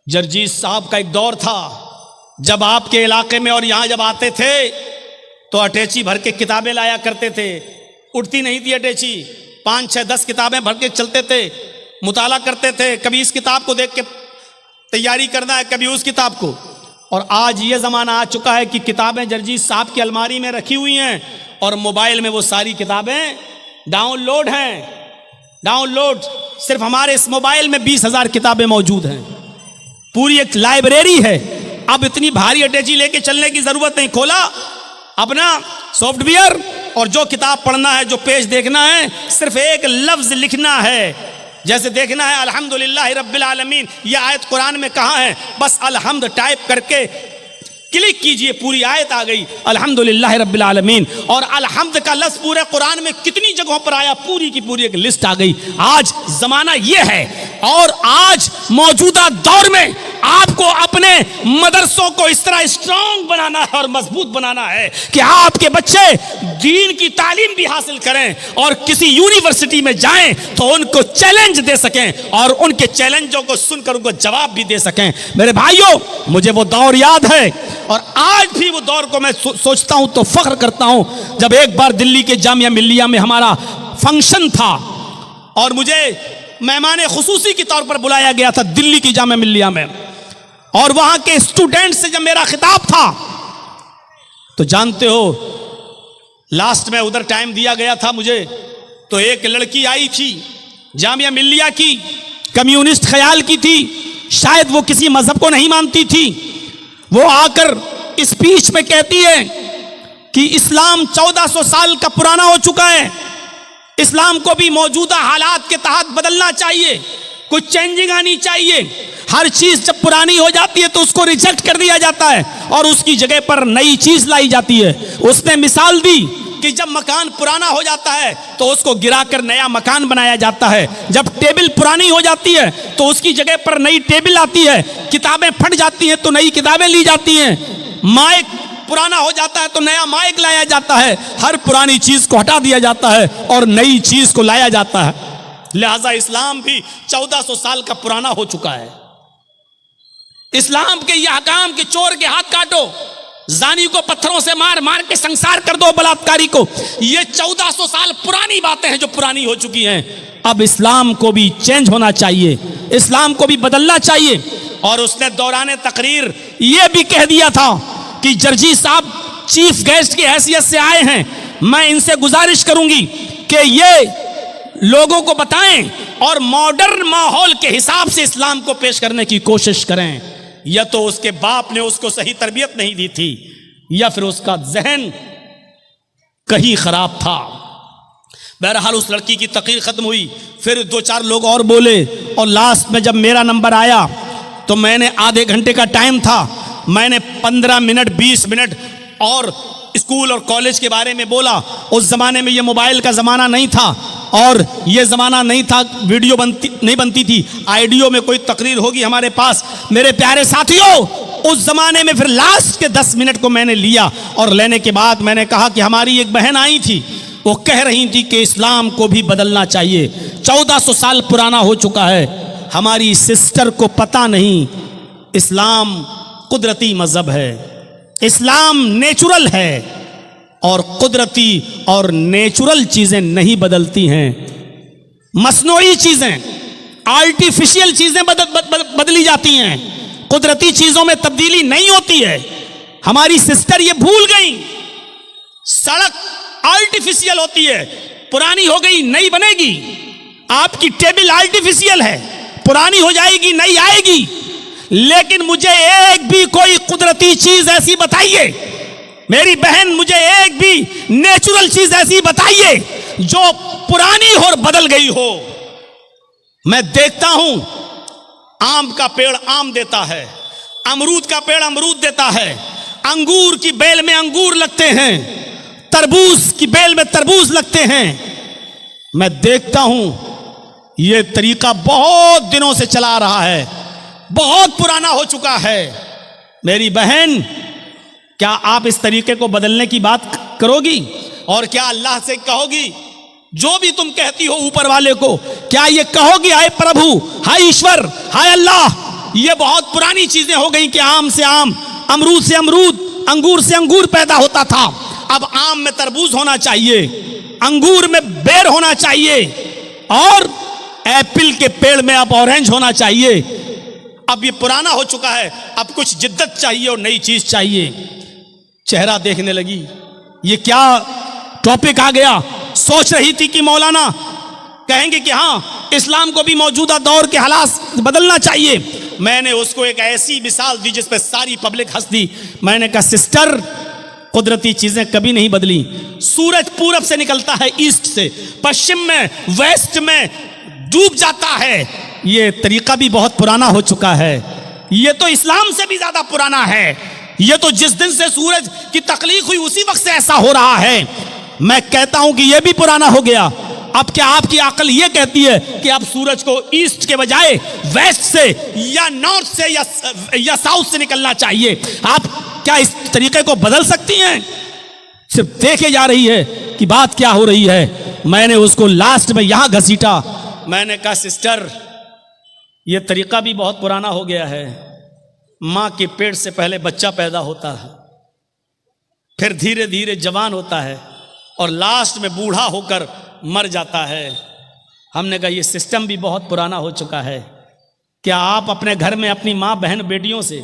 जर्जीस साहब का एक दौर था जब आपके इलाके में और यहां जब आते थे तो अटैची भर के किताबें लाया करते थे। उठती नहीं थी अटैची, 5, 6, 10 किताबें भर के चलते थे, मुताला करते थे। कभी इस किताब को देख के तैयारी करना है, कभी उस किताब को। और आज ये ज़माना आ चुका है कि किताबें जर्जीस साहब की अलमारी में रखी हुई हैं और मोबाइल में वो सारी किताबें डाउनलोड हैं। डाउनलोड सिर्फ हमारे इस मोबाइल में 20,000 किताबें मौजूद हैं, पूरी एक लाइब्रेरी है। अब इतनी भारी अटैची लेके चलने की जरूरत नहीं। खोला अपना सॉफ्टवेयर और जो किताब पढ़ना है, जो पेज देखना है, सिर्फ एक लफ्ज लिखना है। जैसे देखना है अल्हम्दुलिल्लाह रब्बिल आलमीन, यह आयत कुरान में कहाँ है, बस अलहम्द टाइप करके क्लिक कीजिए, पूरी आयत आ गई अल्हम्दुलिल्लाह रब्बिल आलमीन। और अलहम्द का लफ्ज पूरे कुरान में कितनी जगहों पर आया, पूरी की पूरी एक लिस्ट आ गई। आज जमाना यह है और आज मौजूदा दौर में आपको अपने मदरसों को इस तरह स्ट्रांग बनाना है और मजबूत बनाना है कि आपके बच्चे दीन की तालीम भी हासिल करें और किसी यूनिवर्सिटी में जाएं तो उनको चैलेंज दे सकें और उनके चैलेंजों को सुनकर उनको जवाब भी दे सकें। मेरे भाइयों, मुझे वो दौर याद है और आज भी वो दौर को मैं सोचता हूं तो फख्र करता हूं जब एक बार दिल्ली के जामिया मिल्लिया में हमारा फंक्शन था और मुझे मेहमान खुसूसी के तौर पर बुलाया गया था दिल्ली की जामिया मिल्लिया में। और वहां के स्टूडेंट से जब मेरा खिताब था तो जानते हो, लास्ट में उधर टाइम दिया गया था मुझे, तो एक लड़की आई थी जामिया मिल्लिया की, कम्युनिस्ट ख्याल की थी, शायद वो किसी मजहब को नहीं मानती थी। वो आकर स्पीच में कहती है कि इस्लाम 1400 साल का पुराना हो चुका है, इस्लाम को भी मौजूदा हालात के तहत बदलना चाहिए, कुछ चेंजिंग आनी चाहिए। हर चीज जब पुरानी हो जाती है तो उसको रिजेक्ट कर दिया जाता है और उसकी जगह पर नई चीज लाई जाती है। उसने मिसाल दी कि जब मकान पुराना हो जाता है तो उसको गिराकर नया मकान बनाया जाता है, जब टेबल पुरानी हो जाती है तो उसकी जगह पर नई टेबल आती है, किताबें फट जाती हैं तो नई किताबें ली जाती हैं, माइक पुराना हो जाता है तो नया माइक लाया जाता है। हर पुरानी चीज को हटा दिया जाता है और नई चीज को लाया जाता है। लिहाजा इस्लाम भी 1400 साल का पुराना हो चुका है। इस्लाम के ये हकाम के चोर के हाथ काटो, जानी को पत्थरों से मार मार के संसार कर दो, बलात्कारी को, ये 1400 साल पुरानी बातें हैं जो पुरानी हो चुकी हैं। अब इस्लाम को भी चेंज होना चाहिए, इस्लाम को भी बदलना चाहिए। और उसने दौरान तकरीर ये भी कह दिया था कि जर्जीस साहब चीफ गेस्ट की हैसियत से आए हैं, मैं इनसे गुजारिश करूंगी कि ये लोगों को बताएं और मॉडर्न माहौल के हिसाब से इस्लाम को पेश करने की कोशिश करें। या तो उसके बाप ने उसको सही तरबियत नहीं दी थी या फिर उसका जहन कहीं खराब था। बहरहाल उस लड़की की तकरीर खत्म हुई, फिर 2-4 लोग और बोले और लास्ट में जब मेरा नंबर आया तो मैंने आधे घंटे का टाइम था, मैंने 15 मिनट 20 मिनट और स्कूल और कॉलेज के बारे में बोला। उस जमाने में ये मोबाइल का जमाना नहीं था और ये ज़माना नहीं था, वीडियो नहीं बनती थी, आइडियो में कोई तकरीर होगी हमारे पास। मेरे प्यारे साथियों, उस ज़माने में फिर लास्ट के 10 मिनट को मैंने लिया और लेने के बाद मैंने कहा कि हमारी एक बहन आई थी, वो कह रही थी कि इस्लाम को भी बदलना चाहिए, 1400 साल पुराना हो चुका है। हमारी सिस्टर को पता नहीं इस्लाम कुदरती मज़हब है, इस्लाम नेचुरल है और कुदरती और नेचुरल चीजें नहीं बदलती हैं। मसनूई चीजें, आर्टिफिशियल चीजें बदली जाती हैं, कुदरती चीजों में तब्दीली नहीं होती है। हमारी सिस्टर ये भूल गई, सड़क आर्टिफिशियल होती है, पुरानी हो गई नई बनेगी। आपकी टेबल आर्टिफिशियल है, पुरानी हो जाएगी नई आएगी। लेकिन मुझे एक भी कोई कुदरती चीज ऐसी बताइए, मेरी बहन मुझे एक भी नेचुरल चीज ऐसी बताइए जो पुरानी हो और बदल गई हो। मैं देखता हूं आम का पेड़ आम देता है, अमरूद का पेड़ अमरूद देता है, अंगूर की बेल में अंगूर लगते हैं, तरबूज की बेल में तरबूज लगते हैं। मैं देखता हूं यह तरीका बहुत दिनों से चला रहा है, बहुत पुराना हो चुका है। मेरी बहन, क्या आप इस तरीके को बदलने की बात करोगी और क्या अल्लाह से कहोगी, जो भी तुम कहती हो ऊपर वाले को, क्या ये कहोगी हाय प्रभु, हाय ईश्वर, हाय अल्लाह, ये बहुत पुरानी चीजें हो गई कि आम से आम, अमरूद से अमरूद, अंगूर से अंगूर पैदा होता था। अब आम में तरबूज होना चाहिए, अंगूर में बेर होना चाहिए और एप्पल के पेड़ में अब ऑरेंज होना चाहिए। अब ये पुराना हो चुका है, अब कुछ जिद्दत चाहिए और नई चीज चाहिए। चेहरा देखने लगी, ये क्या टॉपिक आ गया। सोच रही थी कि मौलाना कहेंगे कि हाँ, इस्लाम को भी मौजूदा दौर के हालात बदलना चाहिए। मैंने उसको एक ऐसी मिसाल दी जिस पे सारी पब्लिक हंस दी। मैंने कहा सिस्टर, कुदरती चीजें कभी नहीं बदली। सूरज पूरब से निकलता है, ईस्ट से, पश्चिम में, वेस्ट में डूब जाता है। ये तरीका भी बहुत पुराना हो चुका है। ये तो इस्लाम से भी ज्यादा पुराना है। ये तो जिस दिन से सूरज की तख्लीक हुई उसी वक्त से ऐसा हो रहा है। मैं कहता हूं कि यह भी पुराना हो गया। अब क्या आपकी अकल यह कहती है कि अब सूरज को ईस्ट के बजाय वेस्ट से या नॉर्थ से या साउथ से निकलना चाहिए? आप क्या इस तरीके को बदल सकती हैं? सिर्फ देखे जा रही है कि बात क्या हो रही है। मैंने उसको लास्ट में यहां घसीटा। मैंने कहा सिस्टर, यह तरीका भी बहुत पुराना हो गया है। मां के पेट से पहले बच्चा पैदा होता है, फिर धीरे धीरे जवान होता है और लास्ट में बूढ़ा होकर मर जाता है। हमने कहा यह सिस्टम भी बहुत पुराना हो चुका है। क्या आप अपने घर में अपनी मां, बहन, बेटियों से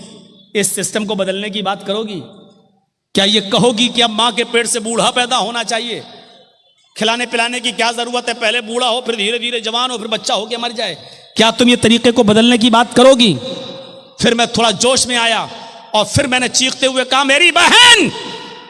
इस सिस्टम को बदलने की बात करोगी? क्या ये कहोगी कि अब मां के पेट से बूढ़ा पैदा होना चाहिए? खिलाने पिलाने की क्या जरूरत है? पहले बूढ़ा हो, फिर धीरे धीरे जवान हो, फिर बच्चा हो के मर जाए। क्या तुम ये तरीके को बदलने की बात करोगी? फिर मैं थोड़ा जोश में आया और फिर मैंने चीखते हुए कहा, मेरी बहन,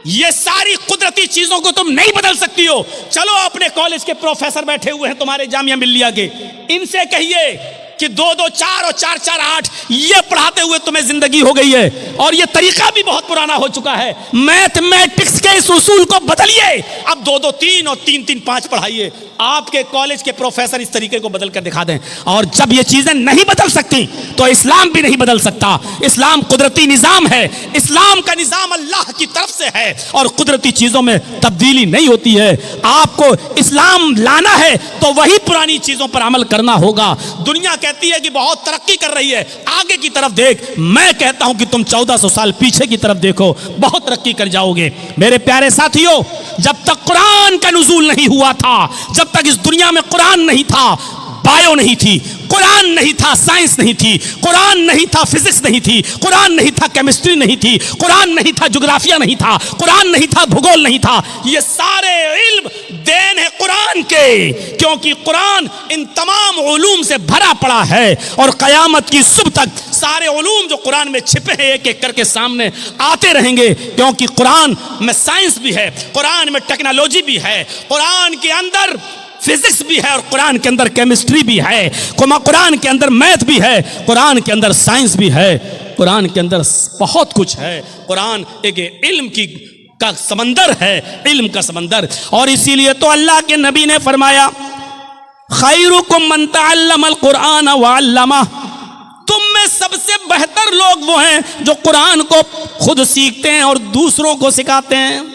ये सारी कुदरती चीजों को तुम नहीं बदल सकती हो। चलो, अपने कॉलेज के प्रोफेसर बैठे हुए हैं तुम्हारे जामिया मिल्लिया के, इनसे कहिए कि 2-2, 4 और 4-4, 8 ये पढ़ाते हुए तुम्हें जिंदगी हो गई है और ये तरीका भी बहुत पुराना हो चुका है। मैथमेटिक्स के इस उसूल को बदलिए। अब 2-2, 3 और 3-3, 5 पढ़ाइए। आपके कॉलेज के प्रोफेसर इस तरीके को बदल कर दिखा दें। और जब ये चीजें नहीं बदल सकती तो इस्लाम भी नहीं बदल सकता। इस्लाम कुदरती निजाम है। इस्लाम का निजाम अल्लाह की तरफ से है और कुदरती चीजों में तब्दीली नहीं होती है। आपको इस्लाम लाना है तो वही पुरानी चीजों पर अमल करना होगा। दुनिया कहती है कि बहुत तरक्की कर रही है, आगे की तरफ देख। मैं कहता हूं कि तुम 1400 साल पीछे की तरफ देखो, बहुत तरक्की कर जाओगे। मेरे प्यारे साथियों, जब तक कुरान का नुज़ूल नहीं हुआ था, जब तक इस दुनिया में कुरान नहीं था, बायो नहीं थी, कुरान नहीं था, साइंस नहीं थी, कुरान नहीं था, फिजिक्स नहीं थी, कुरान नहीं था, केमिस्ट्री नहीं थी, कुरान नहीं था, ज्योग्राफिया नहीं था, कुरान नहीं था, भूगोल नहीं था। ये सारे इल्म देन है कुरान के, क्योंकि कुरान इन तमाम उलूम से भरा पड़ा है और कयामत की सुबह तक सारे उलूम जो कुरान में छिपे हैं एक एक करके सामने आते रहेंगे। क्योंकि कुरान में साइंस भी है, कुरान में टेक्नोलॉजी भी है, कुरान के अंदर फिजिक्स भी है और कुरान के अंदर केमिस्ट्री भी है, कुरान के अंदर मैथ भी है, कुरान के अंदर साइंस भी है, कुरान के अंदर बहुत कुछ है। कुरान एक इल्म का समंदर है, इल्म का समंदर। और इसीलिए तो अल्लाह के नबी ने फरमाया, खैरुकुम मन तअल्लमल कुरान व अल्लमा, तुम में सबसे बेहतर लोग वो हैं जो कुरान को खुद सीखते हैं और दूसरों को सिखाते हैं।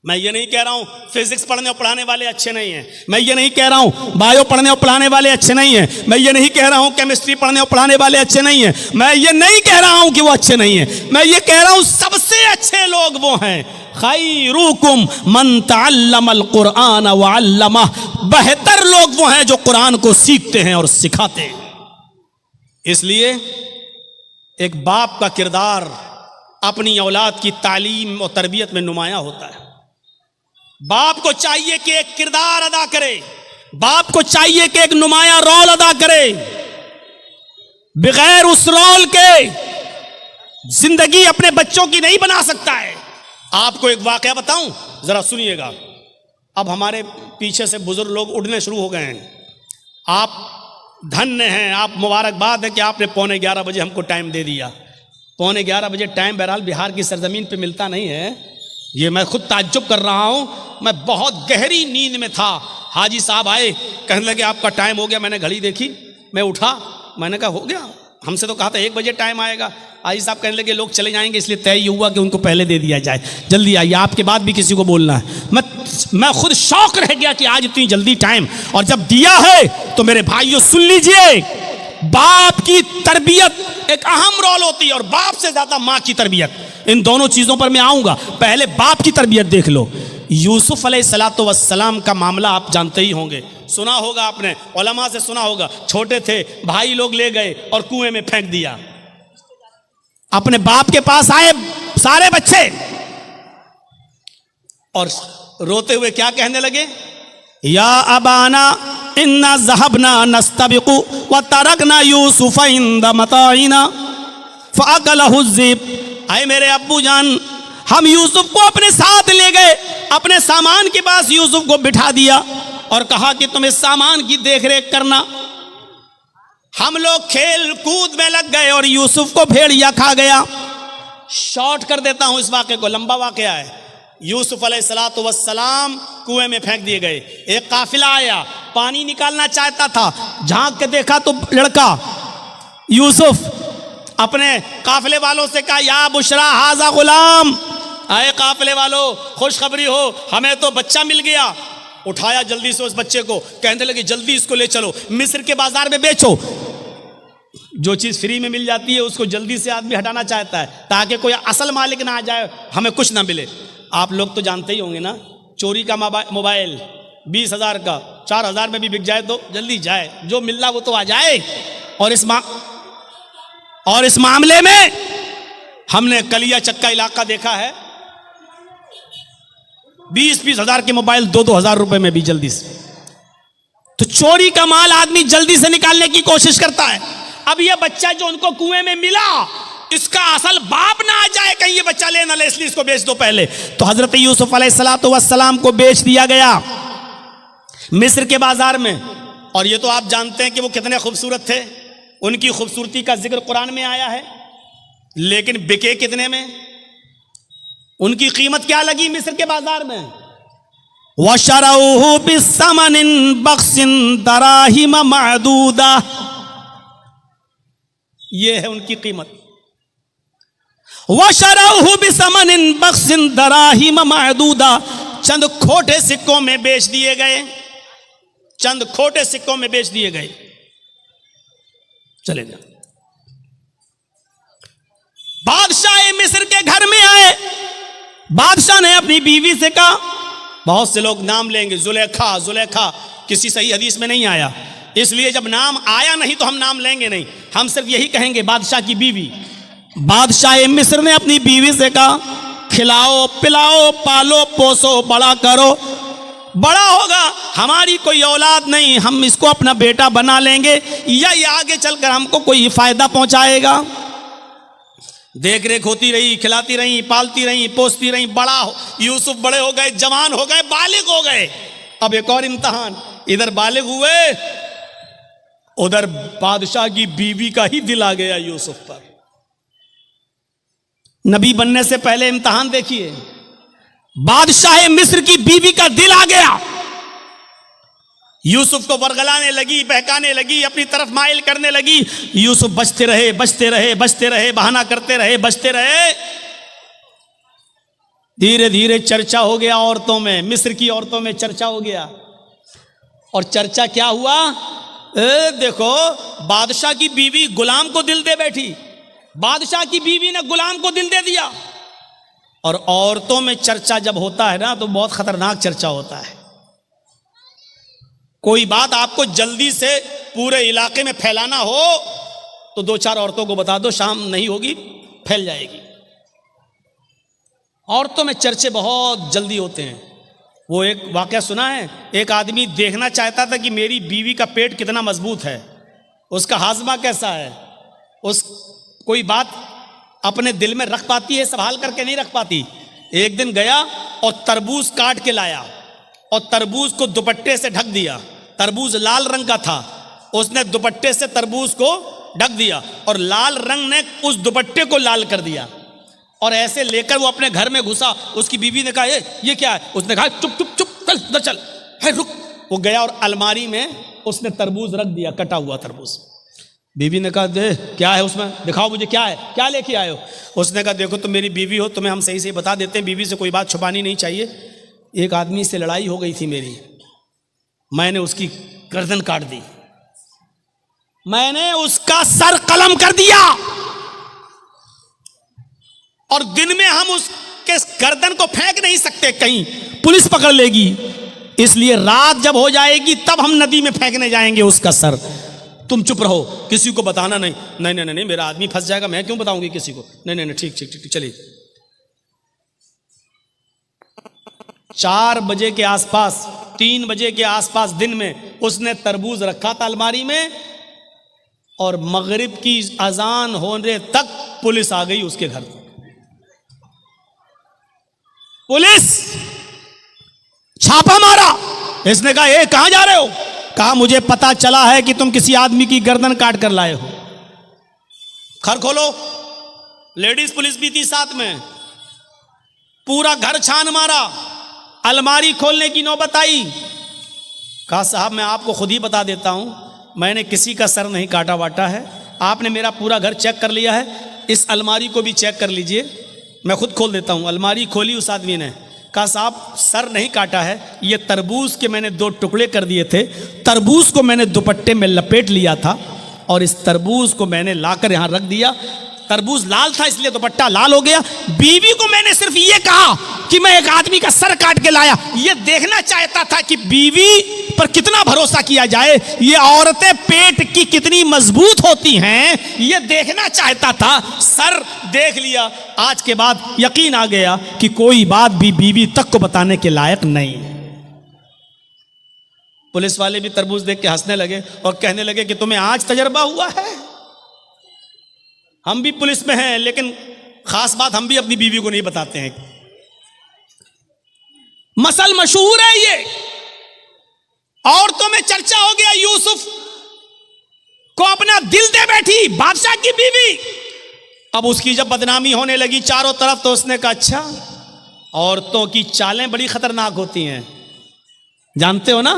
मैं ये नहीं कह रहा हूं फिजिक्स पढ़ने और पढ़ाने वाले अच्छे नहीं हैं, मैं ये नहीं कह रहा हूं बायो पढ़ने और पढ़ाने वाले अच्छे नहीं हैं, मैं ये नहीं कह रहा हूं केमिस्ट्री पढ़ने और पढ़ाने वाले अच्छे नहीं हैं, मैं ये नहीं कह रहा हूं कि वो अच्छे नहीं हैं, मैं ये कह रहा हूं सबसे अच्छे लोग वो हैं। खैरुकुम मन तअल्लमल कुरान व अल्लमा, बेहतर लोग वो हैं जो कुरान को सीखते हैं और सिखाते हैं। इसलिए एक बाप का किरदार अपनी औलाद की तालीम और तरबियत में नुमाया होता है। बाप को चाहिए कि एक किरदार अदा करे, बाप को चाहिए कि एक नुमाया रोल अदा करे। बगैर उस रोल के जिंदगी अपने बच्चों की नहीं बना सकता है। आपको एक वाकया बताऊं, जरा सुनिएगा। अब हमारे पीछे से बुजुर्ग लोग उड़ने शुरू हो गए हैं। आप धन्य हैं, आप मुबारकबाद है कि आपने 11:15 बजे हमको टाइम दे दिया। 11:15 बजे टाइम बहरहाल बिहार की सरजमीन पे मिलता नहीं है, ये मैं खुद ताज्जुब कर रहा हूं। मैं बहुत गहरी नींद में था, हाजी साहब आए, कहने लगे आपका टाइम हो गया। मैंने घड़ी देखी, मैं उठा, मैंने कहा हो गया, हमसे तो कहा था 1 बजे टाइम आएगा। हाजी साहब कहने लगे लोग चले जाएंगे, इसलिए तय हुआ कि उनको पहले दे दिया जाए, जल्दी आइए, आपके बाद भी किसी को बोलना है। मैं खुद शौक रह गया कि आज इतनी जल्दी टाइम, और जब दिया है तो मेरे भाइयों सुन लीजिए, बाप की तरबियत एक अहम रोल होती है और बाप से ज्यादा माँ की तरबियत। इन दोनों चीजों पर मैं आऊंगा, पहले बाप की तरबियत देख लो। यूसुफ अलैहिस्सलातु वस्सलाम का मामला आप जानते ही होंगे, सुना होगा आपने, उलमा से सुना होगा। छोटे थे, भाई लोग ले गए और कुएं में फेंक दिया। अपने बाप के पास आए सारे बच्चे और रोते हुए क्या कहने लगे, या अबाना इन्ना ज़हबना नस्तबिकु व तरकना यूसुफ इंद मताइना फ़अकलहु ज़िब। आए मेरे अब्बू जान, हम यूसुफ को अपने साथ ले गए, अपने सामान के पास यूसुफ को बिठा दिया और कहा कि तुम इस सामान की देखरेख करना। हम लोग खेल कूद में लग गए और यूसुफ को भेड़िया खा गया। शॉर्ट कर देता हूं इस वाक़े को, लंबा वाक़या है। यूसुफ अलैहिस्सलातु वस्सलाम कुएं में फेंक दिए गए। एक काफिला आया, पानी निकालना चाहता था, झांक के देखा तो लड़का यूसुफ अपने काफिले वालों से कहा, या बुशरा हाजा गुलाम, आए काफिले वालों खुशखबरी हो, हमें तो बच्चा मिल गया। उठाया जल्दी से उस बच्चे को, कहने लगे जल्दी इसको ले चलो, मिस्र के बाजार में बेचो। जो चीज फ्री में मिल जाती है उसको जल्दी से आदमी हटाना चाहता है ताकि कोई असल मालिक ना आ जाए, हमें कुछ ना मिले। आप लोग तो जानते ही होंगे ना, चोरी का मोबाइल 20,000 का 4,000 में भी बिक जाए तो जल्दी जाए, जो मिल रहा वो तो आ जाए। और इस मामले में हमने कलिया चक्का इलाका देखा है, 20-20 हजार के मोबाइल 2-2 हजार रुपए में भी जल्दी से। तो चोरी का माल आदमी जल्दी से निकालने की कोशिश करता है। अब यह बच्चा जो उनको कुएं में मिला, इसका असल बाप ना आ जाए कहीं ये बच्चा ले ना ले, इसलिए इसको बेच दो पहले। तो हजरत यूसुफ अलैहिस्सलातु वस्सलाम को बेच दिया गया मिस्र के बाजार में। और ये तो आप जानते हैं कि वो कितने खूबसूरत थे, उनकी खूबसूरती का जिक्र कुरान में आया है, लेकिन बिके कितने में, उनकी कीमत क्या लगी मिस्र के बाजार में? वशरऊहु बिस्समनिन बख्सिन दराहिम मअदूदा, ये है उनकी कीमत। वशरऊहु बिस्समनिन बख्सिन दराहिम मअदूदा, चंद खोटे सिक्कों में बेच दिए गए, चंद खोटे सिक्कों में बेच दिए गए। चले जाओ। बादशाह मिस्र के घर में आए, बादशाह ने अपनी बीवी से कहा, बहुत से लोग नाम लेंगे, जुलेखा जुलेखा, किसी सही हदीस में नहीं आया, इसलिए जब नाम आया नहीं तो हम नाम लेंगे नहीं, हम सिर्फ यही कहेंगे बादशाह की बीवी। बादशाह मिस्र ने अपनी बीवी से कहा, खिलाओ पिलाओ पालो पोसो बड़ा करो, बड़ा होगा, हमारी कोई औलाद नहीं, हम इसको अपना बेटा बना लेंगे, या ये आगे चलकर हमको कोई फायदा पहुंचाएगा। देख रेख होती रही, खिलाती रही, पालती रही, पोसती रही, बड़ा हो, यूसुफ बड़े हो गए, जवान हो गए, बालिग हो गए। अब एक और इम्तहान, इधर बालिग हुए, उधर बादशाह की बीवी का ही दिल आ गया यूसुफ पर। नबी बनने से पहले इम्तहान देखिए, बादशाह मिस्र की बीवी का दिल आ गया, यूसुफ को बरगलाने लगी, बहकाने लगी, अपनी तरफ माइल करने लगी। यूसुफ बचते रहे, बचते रहे, बचते रहे, बहाना करते रहे, बचते रहे। धीरे धीरे चर्चा हो गया औरतों में, मिस्र की औरतों में चर्चा हो गया। और चर्चा क्या हुआ, देखो बादशाह की बीवी गुलाम को दिल दे बैठी, बादशाह की बीवी ने गुलाम को दिल दे दिया। और औरतों में चर्चा जब होता है ना तो बहुत खतरनाक चर्चा होता है। कोई बात आपको जल्दी से पूरे इलाके में फैलाना हो तो 2-4 औरतों को बता दो, शाम नहीं होगी फैल जाएगी। औरतों में चर्चे बहुत जल्दी होते हैं। वो एक वाकया सुना है, एक आदमी देखना चाहता था कि मेरी बीवी का पेट कितना मजबूत है, उसका हाजमा कैसा है, उस कोई बात अपने दिल में रख पाती है, संभाल करके नहीं रख पाती। एक दिन गया और तरबूज काट के लाया और तरबूज को दुपट्टे से ढक दिया। तरबूज लाल रंग का था, उसने दुपट्टे से तरबूज को ढक दिया और लाल रंग ने उस दुपट्टे को लाल कर दिया। और ऐसे लेकर वो अपने घर में घुसा। उसकी बीवी ने कहा ये क्या है? उसने कहा चुप चुप चुप, चल उधर चल, है रुक। वो गया और अलमारी में उसने तरबूज रख दिया, कटा हुआ तरबूज। बीवी ने कहा दे क्या है उसमें, दिखाओ मुझे क्या है, क्या लेके आए हो? उसने कहा देखो तुम मेरी बीवी हो, तुम्हें हम सही से बता देते हैं, बीवी से कोई बात छुपानी नहीं चाहिए। एक आदमी से लड़ाई हो गई थी मेरी, मैंने उसकी गर्दन काट दी। मैंने उसका सर कलम कर दिया और दिन में हम उसके गर्दन को फेंक नहीं सकते, कहीं पुलिस पकड़ लेगी, इसलिए रात जब हो जाएगी तब हम नदी में फेंकने जाएंगे उसका सर। तुम चुप रहो, किसी को बताना नहीं। नहीं नहीं नहीं, मेरा आदमी फंस जाएगा, मैं क्यों बताऊंगी किसी को। नहीं नहीं नहीं, ठीक ठीक ठीक, चलिए। 4 बजे के आसपास, 3 बजे के आसपास दिन में उसने तरबूज रखा था अलमारी में और मगरिब की अजान होने तक पुलिस आ गई उसके घर। पुलिस छापा मारा। इसने कहा ए कहां जा रहे हो? कहा मुझे पता चला है कि तुम किसी आदमी की गर्दन काट कर लाए हो। घर खोलो। लेडीज पुलिस भी थी साथ में। पूरा घर छान मारा, अलमारी खोलने की नौबत आई। कहा साहब मैं आपको खुद ही बता देता हूं, मैंने किसी का सर नहीं काटा वाटा है। आपने मेरा पूरा घर चेक कर लिया है, इस अलमारी को भी चेक कर लीजिए, मैं खुद खोल देता हूं। अलमारी खोली उस आदमी ने। कहा साहब सर नहीं काटा है, ये तरबूज के मैंने 2 टुकड़े कर दिए थे, तरबूज को मैंने दुपट्टे में लपेट लिया था और इस तरबूज को मैंने लाकर यहां रख दिया। तरबूज लाल था इसलिए दुपट्टा लाल हो गया। बीवी को मैंने सिर्फ ये कहा कि मैं एक आदमी का सर काट के लाया। ये देखना चाहता था कि बीवी पर कितना भरोसा किया जाए, ये औरतें पेट की कितनी मजबूत होती हैं, ये देखना चाहता था। सर देख लिया। आज के बाद यकीन आ गया कि कोई बात भी बीवी तक को बताने के लायक नहीं। पुलिस वाले भी तरबूज देख के हंसने लगे और कहने लगे कि तुम्हें आज तजर्बा हुआ है। हम भी पुलिस में हैं, लेकिन खास बात हम भी अपनी बीवी को नहीं बताते हैं। मसल मशहूर है ये, औरतों में चर्चा हो गया। यूसुफ को अपना दिल दे बैठी बादशाह की बीवी। अब उसकी जब बदनामी होने लगी चारों तरफ, तो उसने कहा अच्छा, औरतों की चालें बड़ी खतरनाक होती हैं, जानते हो ना?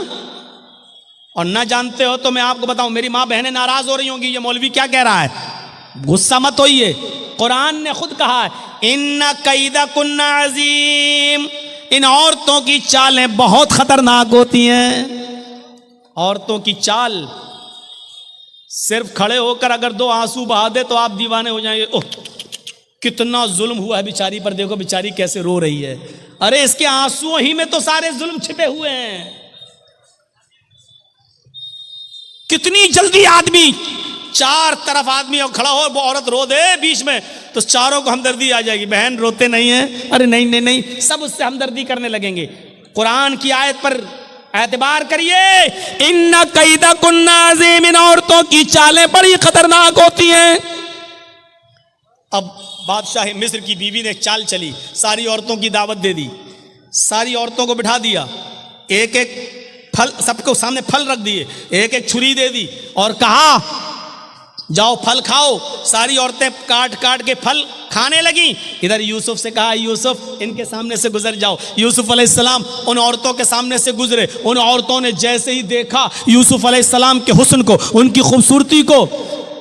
और ना जानते हो तो मैं आपको बताऊं, मेरी मां बहनें नाराज हो रही होंगी, ये मौलवी क्या कह रहा है, गुस्सा मत होइए। कुरान ने खुद कहा है इन्ना कैदा कुन्ना अजीम, इन औरतों की चालें बहुत खतरनाक होती हैं। औरतों की चाल, सिर्फ खड़े होकर अगर 2 आंसू बहा दे तो आप दीवाने हो जाएंगे। ओह कितना जुल्म हुआ है बेचारी पर, देखो बेचारी कैसे रो रही है। अरे इसके आंसुओं ही में तो सारे जुल्म छिपे हुए हैं। कितनी जल्दी आदमी, 4 तरफ आदमी और खड़ा हो, वो औरत रो दे बीच में तो चारों को हमदर्दी आ जाएगी। बहन रोते नहीं है, अरे नहीं नहीं नहीं, सब उससे हमदर्दी करने लगेंगे। कुरान की आयत पर एतबार करिए, इन्ना कैदा कुन्ना अज़ीम, इन औरतों की चालें बड़ी खतरनाक होती हैं। अब बादशाह मिस्र की बीवी ने चाल चली, सारी औरतों की दावत दे दी, सारी औरतों को बिठा दिया, एक एक फल सबको सामने फल रख दिए, एक एक छुरी दे दी और कहा जाओ फल खाओ। सारी औरतें काट काट के फल खाने लगी। इधर यूसुफ से कहा यूसुफ इनके सामने से गुजर जाओ। यूसुफ अलैहिस्सलाम उन औरतों के सामने से गुजरे। उन औरतों ने जैसे ही देखा यूसुफ अलैहिस्सलाम के हुस्न को, उनकी खूबसूरती को,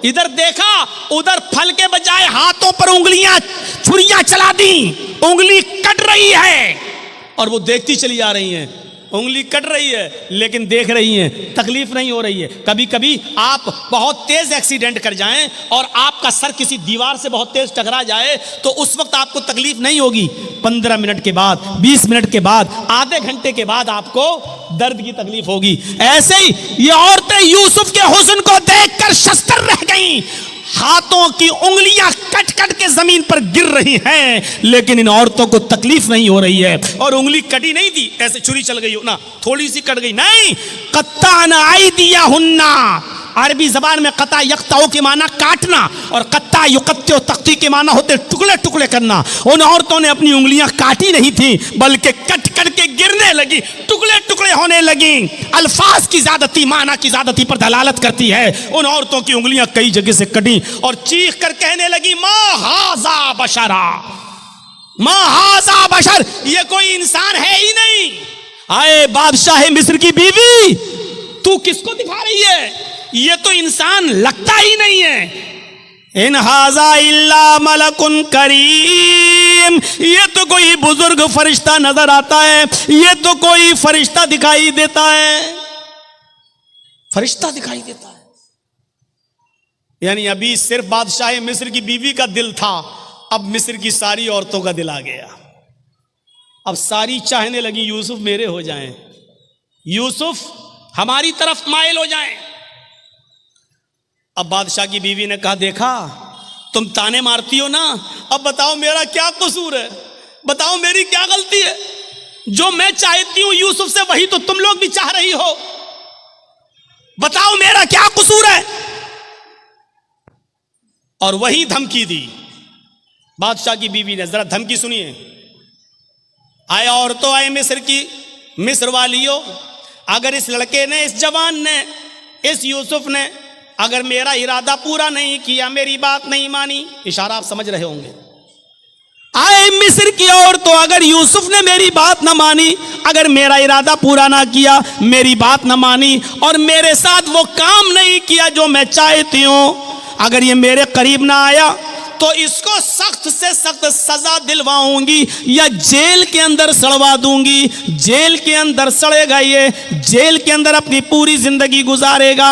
इधर देखा उधर फल के बजाय हाथों पर उंगलियां, छुरियां चला दी। उंगली कट रही है और वो देखती चली आ रही हैं। उंगली कट रही है लेकिन देख रही हैं, तकलीफ नहीं हो रही है। कभी कभी आप बहुत तेज एक्सीडेंट कर जाएं और आपका सर किसी दीवार से बहुत तेज टकरा जाए तो उस वक्त आपको तकलीफ नहीं होगी। 15 मिनट के बाद, 20 मिनट के बाद, आधे घंटे के बाद आपको दर्द की तकलीफ होगी। ऐसे ही ये औरतें यूसुफ के हुस्न को देखकर शस्त्र रह गईं। हाथों की उंगलियां कट कट के जमीन पर गिर रही हैं, लेकिन इन औरतों को तकलीफ नहीं हो रही है। और उंगली कटी नहीं थी, ऐसे छुरी चल गई हो ना, थोड़ी सी कट गई नहीं। कत्ता आई दिया हुन्ना, अरबी जबान में कता यक्ताओं के माना काटना और कत्ता युकत्तो तख्ती के माना होते टुकड़े टुकड़े करना। उन औरतों ने अपनी उंगलियां काटी नहीं थी बल्कि कट कट के गिरने लगी, टुकड़े टुकड़े होने लगी। अल्फाज की ज्यादती माना की ज्यादती पर दलालत करती है। उन औरतों की उंगलियां कई जगह से कटी और चीख कर कहने लगी मा हाजा बशरा, मा हाजा बशर, ये कोई इंसान है ही नहीं। आए बादशाह मिस्र की बीवी, तू किसको दिखा रही है? ये तो इंसान लगता ही नहीं है। इन हाजा इल्ला मलकुन करीम, ये तो कोई बुजुर्ग फरिश्ता नजर आता है, ये तो कोई फरिश्ता दिखाई देता है, फरिश्ता दिखाई देता है। यानी अभी सिर्फ बादशाह मिस्र की बीवी का दिल था, अब मिस्र की सारी औरतों का दिल आ गया। अब सारी चाहने लगी यूसुफ मेरे हो जाएं, यूसुफ हमारी तरफ माइल हो जाएं। अब बादशाह की बीवी ने कहा, देखा तुम ताने मारती हो ना, अब बताओ मेरा क्या कसूर है, बताओ मेरी क्या गलती है? जो मैं चाहती हूं यूसुफ से वही तो तुम लोग भी चाह रही हो, बताओ मेरा क्या कसूर है? और वही धमकी दी बादशाह की बीवी ने। जरा धमकी सुनिए। आए औरतों, आए मिस्र की मिस्र वालियों, अगर इस लड़के ने, इस जवान ने, इस यूसुफ ने अगर मेरा इरादा पूरा नहीं किया, मेरी बात नहीं मानी, इशारा आप समझ रहे होंगे, आए मिस्र की औरतों, अगर यूसुफ ने मेरी बात ना मानी, अगर मेरा इरादा पूरा ना किया, मेरी बात ना मानी और मेरे साथ वो काम नहीं किया जो मैं चाहती हूं, अगर ये मेरे करीब ना आया तो इसको सख्त से सख्त सजा दिलवाऊंगी या जेल के अंदर सड़वा दूंगी। जेल के अंदर सड़ेगा, ये जेल के अंदर अपनी पूरी जिंदगी गुजारेगा।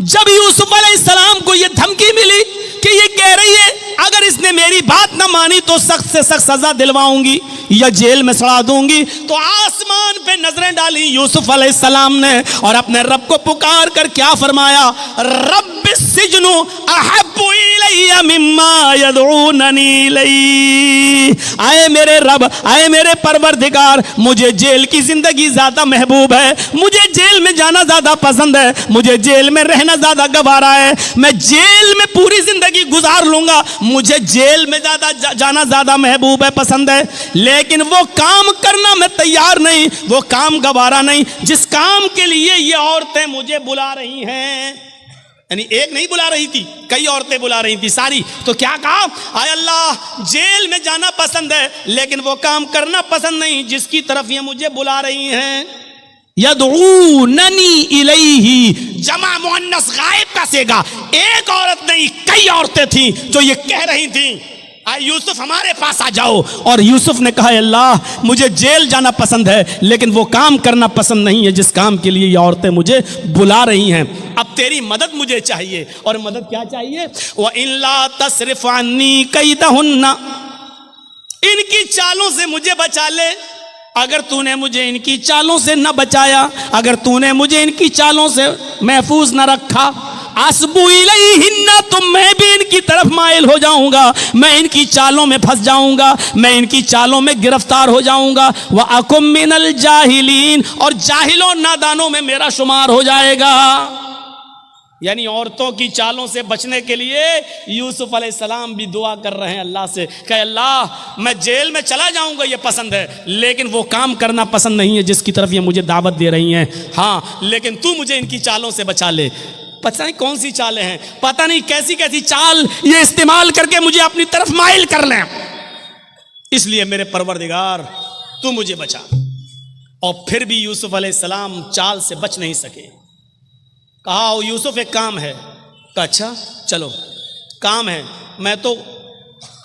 जब यूसुफ अलैहिस्सलाम को ये धमकी मिली कि ये कह रही है अगर इसने मेरी बात ना मानी तो सख्त से सख्त सजा दिलवाऊंगी या जेल में सड़ा दूंगी, तो आसमान पे नजरें डाली यूसुफ अलैहिस्सलाम ने और अपने रब को पुकार कर क्या फरमाया, रब्बिस सिजनु अहब्बु इलैया मिम्मा यदऊननी इलैहि। आए मेरे रब, आए मेरे परवरदिगार, मुझे जेल की जिंदगी ज्यादा महबूब है, मुझे जेल में जाना ज्यादा पसंद है, मुझे जेल में रहना ज्यादा गवारा है, मैं जेल में पूरी जिंदगी गुजार लूंगा, मुझे जेल में जाना ज्यादा महबूब है, पसंद है। लेकिन वो काम करना मैं तैयार नहीं, वो काम गवारा नहीं जिस काम के लिए ये औरतें मुझे बुला रही हैं। यानी एक नहीं बुला रही थी, कई औरतें बुला रही थी सारी। तो क्या कहा, आय अल्लाह, जेल में जाना पसंद है लेकिन वो काम करना पसंद नहीं जिसकी तरफ ये मुझे बुला रही हैं। यदऊननी इलैहि, जमा मुअन्नस गायब का सेगा, एक औरत नहीं कई औरतें थी जो ये कह रही थी आए यूसुफ हमारे पास आ जाओ। और यूसुफ ने कहा, अल्लाह मुझे जेल जाना पसंद है लेकिन वो काम करना पसंद नहीं है जिस काम के लिए ये औरतें मुझे बुला रही हैं। अब तेरी मदद मुझे चाहिए। और मदद क्या चाहिए, व इल्ला तसरिफ अन्नी कैदहुन्ना, इनकी चालों से मुझे बचा ले। अगर तूने मुझे इनकी चालों से न बचाया, अगर तूने मुझे इनकी चालों से महफूज न रखा, असबु इलैहिन्ना, तो मैं भी इनकी तरफ माइल हो जाऊंगा, मैं इनकी चालों में फंस जाऊंगा, मैं इनकी चालों में गिरफ्तार हो जाऊंगा। व अकुम मिनल जाहिलीन, और जाहिलों नादानों में मेरा शुमार हो जाएगा। यानी औरतों की चालों से बचने के लिए यूसुफ अलैहिस्सलाम भी दुआ कर रहे हैं अल्लाह से, कहे अल्लाह मैं जेल में चला जाऊंगा ये पसंद है लेकिन वो काम करना पसंद नहीं है जिसकी तरफ ये मुझे दावत दे रही हैं। हाँ, लेकिन तू मुझे इनकी चालों से बचा ले। पता नहीं कौन सी चालें हैं, पता नहीं कैसी कैसी चाल ये इस्तेमाल करके मुझे अपनी तरफ माइल कर लें, इसलिए मेरे परवरदिगार तू मुझे बचा। और फिर भी यूसुफ अलैहिस्सलाम चाल से बच नहीं सके। कहा यूसुफ एक काम है। कहा अच्छा चलो, काम है, मैं तो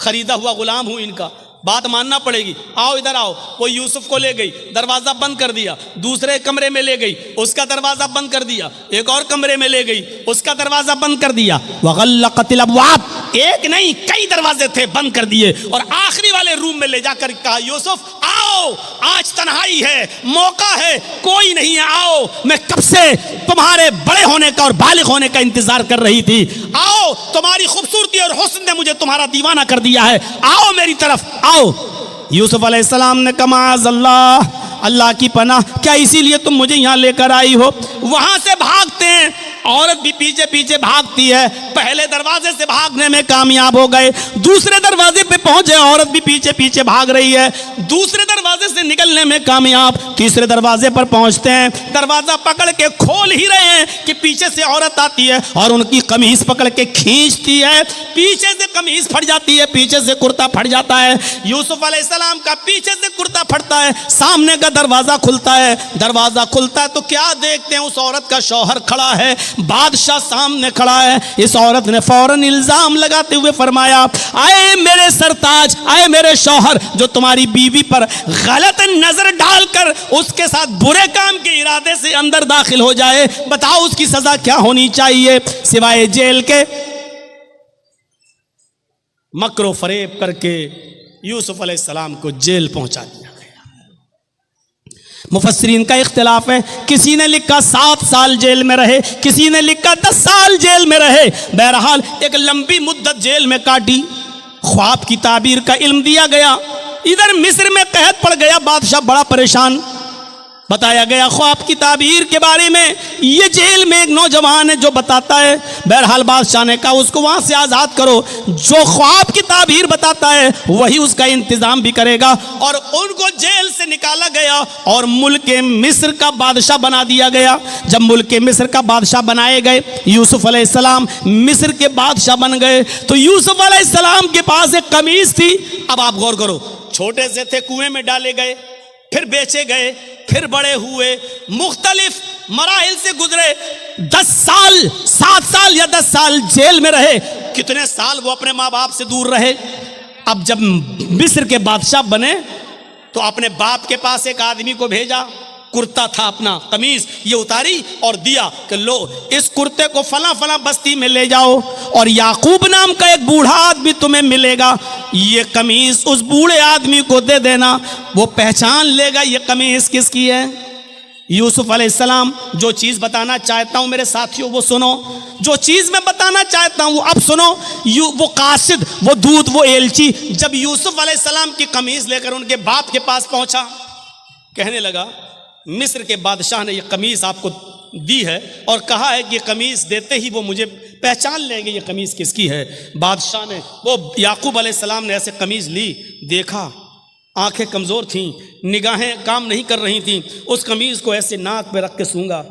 खरीदा हुआ गुलाम हूं इनका, बात मानना पड़ेगी, आओ इधर आओ। वो यूसुफ को ले गई, दरवाजा बंद कर दिया, दूसरे कमरे में ले गई, उसका दरवाजा बंद कर दिया, एक और कमरे में ले गई, उसका दरवाजा बंद कर दिया। वग़ल्लक़तिल अब्वाब, एक नहीं कई दरवाजे थे, बंद कर दिए। और आखिरी वाले रूम में ले जाकर कहा यूसुफ आओ, आज तन्हाई है, मौका है, कोई नहीं है, आओ, मैं कब से तुम्हारे बड़े होने का और बालिग होने का इंतजार कर रही थी, आओ, तुम्हारी खूबसूरती और हुस्न ने मुझे तुम्हारा दीवाना कर दिया है, आओ मेरी तरफ आओ। यूसुफ अलैहिस्सलाम ने कहा माअज़ल्लाह, अल्लाह की पनाह, क्या इसीलिए तुम मुझे यहां लेकर आई हो? वहां से भागते हैं, औरत भी पीछे पीछे भागती है, पहले दरवाजे से भागने में कामयाब हो गए, दूसरे दरवाजे पे पहुंचे, औरत भी पीछे पीछे भाग रही है, दूसरे दरवाजे से निकलने में कामयाब, तीसरे दरवाजे पर पहुंचते हैं, दरवाजा पकड़ के खोल ही रहे हैं कि पीछे से औरत आती है और उनकी कमीज पकड़ के खींचती है, पीछे से कमीज फट जाती है, पीछे से कुर्ता फट जाता है। यूसुफ अलैहिस्सलाम का पीछे से कुर्ता फटता है, सामने का दरवाजा खुलता है, दरवाजा खुलता है तो क्या देखते हैं, उस औरत का शौहर खड़ा है, बादशाह सामने खड़ा है। इस औरत ने फौरन इल्जाम लगाते हुए फरमाया, आए मेरे सरताज, आए मेरे शौहर, जो तुम्हारी बीवी पर गलत नजर डालकर उसके साथ बुरे काम के इरादे से अंदर दाखिल हो जाए, बताओ उसकी सजा क्या होनी चाहिए सिवाय जेल के? मक्र फरेब करके यूसुफ अलैहिस्सलाम को जेल पहुंचा दिया गया। मुफस्सिरीन का इख्तिलाफ है, किसी ने लिखा 7 साल जेल में रहे, किसी ने लिखा 10 साल जेल में रहे। बहरहाल एक लंबी मुद्दत जेल में काटी। ख्वाब की ताबीर का इल्म दिया गया। इधर मिस्र में कहत पड़ गया, बादशाह बड़ा परेशान। बताया गया ख्वाब की ताबीर के बारे में। ये जेल में एक नौजवान है जो बताता है। बहरहाल बादशाह ने कहा उसको वहां से आज़ाद करो, जो ख्वाब की ताबीर बताता है वही उसका इंतजाम भी करेगा। और उनको जेल से निकाला गया और मुल्क मिस्र का बादशाह बना दिया गया। जब मुल्क मिस्र का बादशाह बनाए गए, यूसुफ अलैहिस्सलाम मिस्र के बादशाह बन गए। तो यूसुफ अलैहिस्सलाम के पास एक कमीज थी। अब आप गौर करो, छोटे से थे, कुएं में डाले गए, फिर बेचे गए, फिर बड़े हुए, मुख्तलिफ मराहिल से गुजरे। 10 साल, 7 साल या 10 साल जेल में रहे। कितने साल वो अपने माँ बाप से दूर रहे। अब जब मिस्र के बादशाह बने तो अपने बाप के पास एक आदमी को भेजा। कुर्ता था अपना, कमीज ये उतारी और दिया कि लो इस कुर्ते को फला फला बस्ती में ले जाओ और याकूब नाम का एक बूढ़ा आदमी तुम्हें मिलेगा, ये कमीज उस बूढ़े आदमी को दे देना, वो पहचान लेगा ये कमीज किसकी है। यूसुफ अलैहिस्सलाम जो चीज़ बताना चाहता हूँ मेरे साथियों वो सुनो, जो चीज़ मैं बताना चाहता हूँ अब सुनो। वो कासिद, वो दूत, वो एलची जब यूसुफ अलैहिस्सलाम की कमीज लेकर उनके बाप के पास पहुंचा, कहने लगा मिस्र के बादशाह ने ये कमीज आपको दी है और कहा है कि ये कमीज देते ही वो मुझे पहचान लेंगे ये कमीज किसकी है। बादशाह ने, वो याकूब अलैहिस्सलाम ने ऐसे कमीज ली, देखा, आंखें कमज़ोर थीं, निगाहें काम नहीं कर रही थीं, उस कमीज़ को ऐसे नाक पे रख के सूंघा।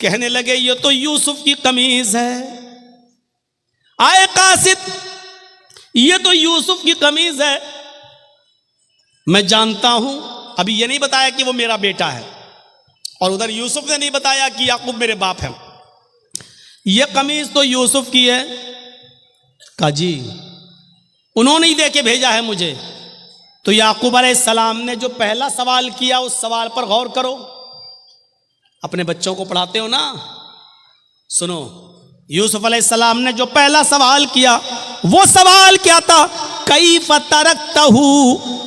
कहने लगे ये तो यूसुफ की कमीज़ है। आए कासिद, ये तो यूसुफ की कमीज़ है, मैं जानता हूं। अभी ये नहीं बताया कि वो मेरा बेटा है और उधर यूसुफ ने नहीं बताया कि याकूब मेरे बाप है। ये कमीज़ तो यूसुफ की है। कहा जी उन्होंने ही दे के भेजा है मुझे। तो याकूब अलैहिस्सलाम ने जो पहला सवाल किया उस सवाल पर गौर करो। अपने बच्चों को पढ़ाते हो ना, सुनो। यूसुफ अलैहिस्सलाम ने जो पहला सवाल किया वो सवाल क्या था? कैफ़ तरक्तहू,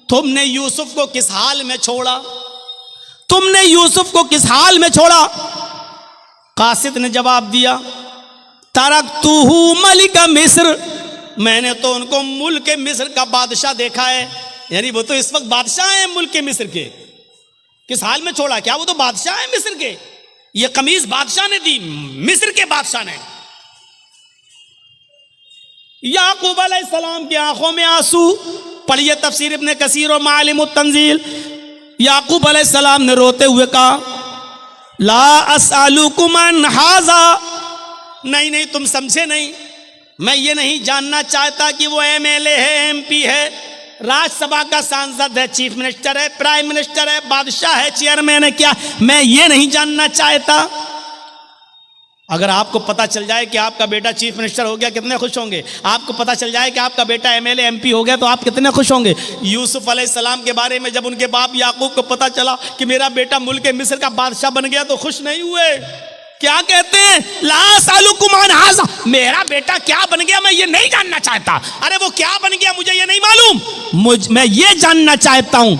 तुमने यूसुफ को किस हाल में छोड़ा? तुमने यूसुफ को किस हाल में छोड़ा? कासिद ने जवाब दिया तरक्तुहू मलिका मिस्र, मैंने तो उनको मुल्क मिस्र का बादशाह देखा है। यानी वो तो इस वक्त बादशाह हैं मुल्क मिस्र के। किस हाल में छोड़ा? क्या वो तो बादशाह हैं मिस्र के। ये कमीज बादशाह ने दी, मिस्र के बादशाह ने। याकूब अलैहिस्सलाम की आंखों में आंसू। पढ़िए तफसीर इब्न कसीर और मालिम तंजील। याकूब अलैहिस्सलाम ने रोते हुए कहा ला असअलुकुम अन हाज़ा, नहीं तुम समझे नहीं, मैं ये नहीं जानना चाहता कि वो एमएलए है, एमपी है, राज्यसभा का सांसद है, चीफ मिनिस्टर है, प्राइम मिनिस्टर है, बादशाह है, चेयरमैन है, क्या मैं ये नहीं जानना चाहता? अगर आपको पता चल जाए कि आपका बेटा चीफ मिनिस्टर हो गया कितने खुश होंगे। आपको पता चल जाए कि आपका बेटा एमएलए एमपी हो गया तो आप कितने खुश होंगे। यूसुफ अलैहिस्सलाम के बारे में जब उनके बाप याकूब को पता चला कि मेरा बेटा मुल्क मिस्र का बादशाह बन गया तो खुश नहीं हुए। क्या कहते हैं? ला असअलुकुम अन हाज़ा, मेरा बेटा क्या बन गया मैं ये नहीं जानना चाहता। अरे वो क्या बन गया मुझे ये नहीं मालूम, मैं ये जानना चाहता हूं।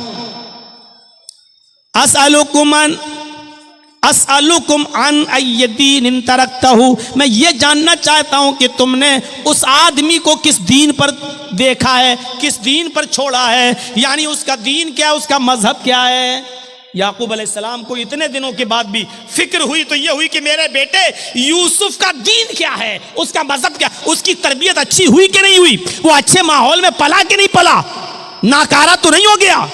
असअलुकुम अन अय्यदीन तरक्तहू, मैं ये जानना चाहता हूं कि तुमने उस आदमी को किस दीन पर देखा है, किस दीन पर छोड़ा है, यानी उसका दीन क्या है, उसका मजहब क्या है। याकूब अलैहिस्सलाम को इतने दिनों के बाद भी फिक्र हुई तो ये हुई कि मेरे बेटे यूसुफ का दीन क्या है, उसका मजहब क्या, उसकी तरबियत अच्छी हुई कि नहीं हुई, वो अच्छे माहौल में पला कि नहीं पला, नाकारा तो नहीं हो गया।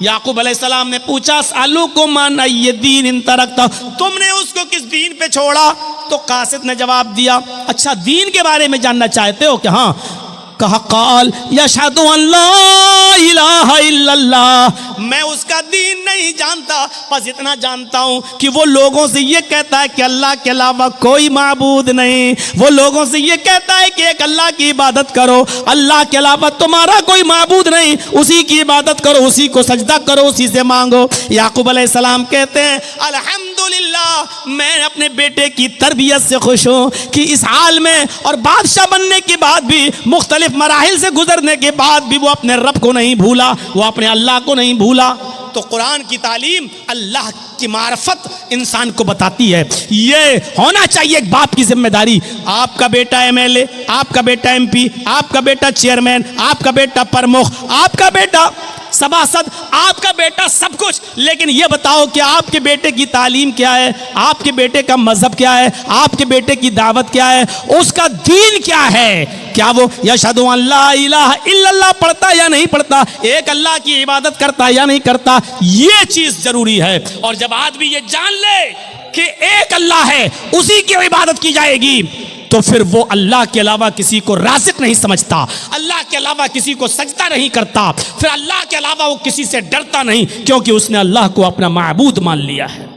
याकूब अलैहिस्सलाम ने पूछा असअलुकुम अन अय्यदीन इन तरक्ता, तुमने उसको किस दीन पे छोड़ा? तो कासिद ने जवाब दिया अच्छा दीन के बारे में जानना चाहते हो कि हाँ। कहा काल यशहदु अन ला इलाहा इल्लल्लाह, मैं उसका दीन नहीं जानता, बस इतना जानता हूं कि वो लोगों से ये कहता है कि अल्लाह के अलावा कोई माबूद नहीं, वो लोगों से ये कहता है कि एक अल्लाह की इबादत करो, अल्लाह के अलावा तुम्हारा कोई माबूद नहीं, उसी की इबादत करो, उसी को सजदा करो, उसी से मांगो। याकूब अलैहिस्सलाम कहते हैं अल्हम्दुलिल्लाह अल्हम्दुलिल्लाह मैं अपने बेटे की तरबियत से खुश हूँ कि इस हाल में और बादशाह बनने के बाद भी, मुख्तलिफ मराहिल से गुजरने के बाद भी वो अपने रब को नहीं भूला, वो अपने अल्लाह को नहीं भूला। तो कुरान की तालीम अल्लाह की मार्फत इंसान को बताती है। ये होना चाहिए एक बाप की जिम्मेदारी। आपका बेटा एमएलए, आपका बेटा एमपी, आपका बेटा चेयरमैन, आपका बेटा प्रमुख, आपका बेटा सभासद, आपका बेटा सब कुछ, लेकिन ये बताओ कि आपके बेटे की तालीम क्या है, आपके बेटे का मजहब क्या है, आपके बेटे की दावत क्या है, उसका दीन क्या है? क्या वो यशहदु अल्ला इलाहा इल्लल्लाह पढ़ता या नहीं पढ़ता, एक अल्लाह की इबादत करता या नहीं करता? ये चीज जरूरी है। और जब आदमी ये जान ले कि एक अल्लाह है, उसी की इबादत की जाएगी, तो फिर वो अल्लाह के अलावा किसी को राज़िक नहीं समझता, अल्लाह के अलावा किसी को सजदा नहीं करता, फिर अल्लाह के अलावा वो किसी से डरता नहीं, क्योंकि उसने अल्लाह को अपना माबूद मान लिया है।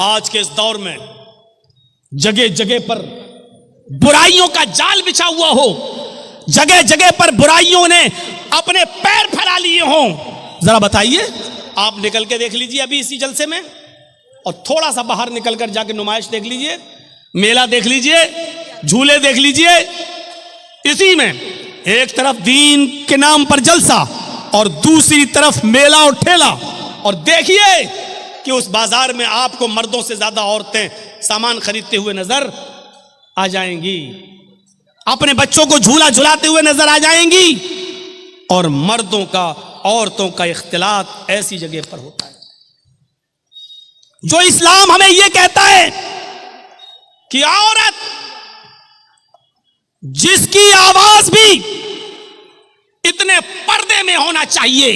आज के इस दौर में जगह जगह पर बुराइयों का जाल बिछा हुआ हो, जगह जगह पर बुराइयों ने अपने पैर फैला लिए हों, जरा बताइए, आप निकल के देख लीजिए अभी इसी जलसे में, और थोड़ा सा बाहर निकल कर जाके नुमाइश देख लीजिए, मेला देख लीजिए, झूले देख लीजिए, इसी में एक तरफ दीन के नाम पर जलसा और दूसरी तरफ मेला और ठेला, और देखिए कि उस बाजार में आपको मर्दों से ज्यादा औरतें सामान खरीदते हुए नजर आ जाएंगी, अपने बच्चों को झूला झुलाते हुए नजर आ जाएंगी, और मर्दों का औरतों का इख्तिलात ऐसी जगह पर होता है। जो इस्लाम हमें यह कहता है कि औरत जिसकी आवाज भी इतने पर्दे में होना चाहिए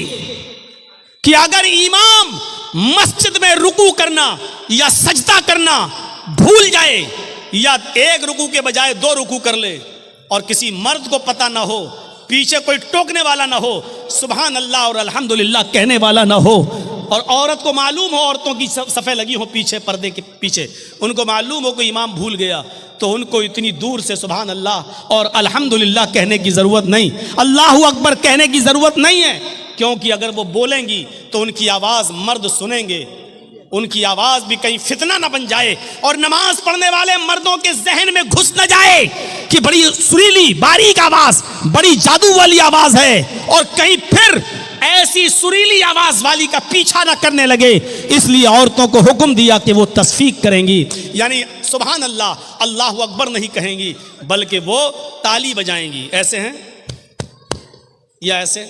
कि अगर इमाम मस्जिद में रुकू करना या सजदा करना भूल जाए, या एक रुकू के बजाय 2 रुकू कर ले, और किसी मर्द को पता ना हो, पीछे कोई टोकने वाला ना हो, सुभान अल्लाह और अल्हम्दुलिल्लाह कहने वाला ना हो, और औरत को मालूम हो, औरतों की सफ़े लगी हो पीछे पर्दे के पीछे, उनको मालूम हो कि इमाम भूल गया, तो उनको इतनी दूर से सुभान अल्लाह और अल्हम्दुलिल्लाह कहने की ज़रूरत नहीं, अल्लाहु अकबर कहने की ज़रूरत नहीं है, क्योंकि अगर वो बोलेंगी तो उनकी आवाज़ मर्द सुनेंगे, उनकी आवाज़ भी कहीं फितना ना बन जाए, और नमाज पढ़ने वाले मर्दों के जहन में घुस न जाए कि बड़ी सुरीली बारीक आवाज़, बड़ी जादू वाली आवाज़ है, और कहीं फिर ऐसी सुरीली आवाज वाली का पीछा ना करने लगे। इसलिए औरतों को हुक्म दिया कि वो तस्फीक करेंगी, यानी सुभान अल्लाह अल्लाहु अकबर नहीं कहेंगी, बल्कि वो ताली बजाएंगी, ऐसे हैं या ऐसे।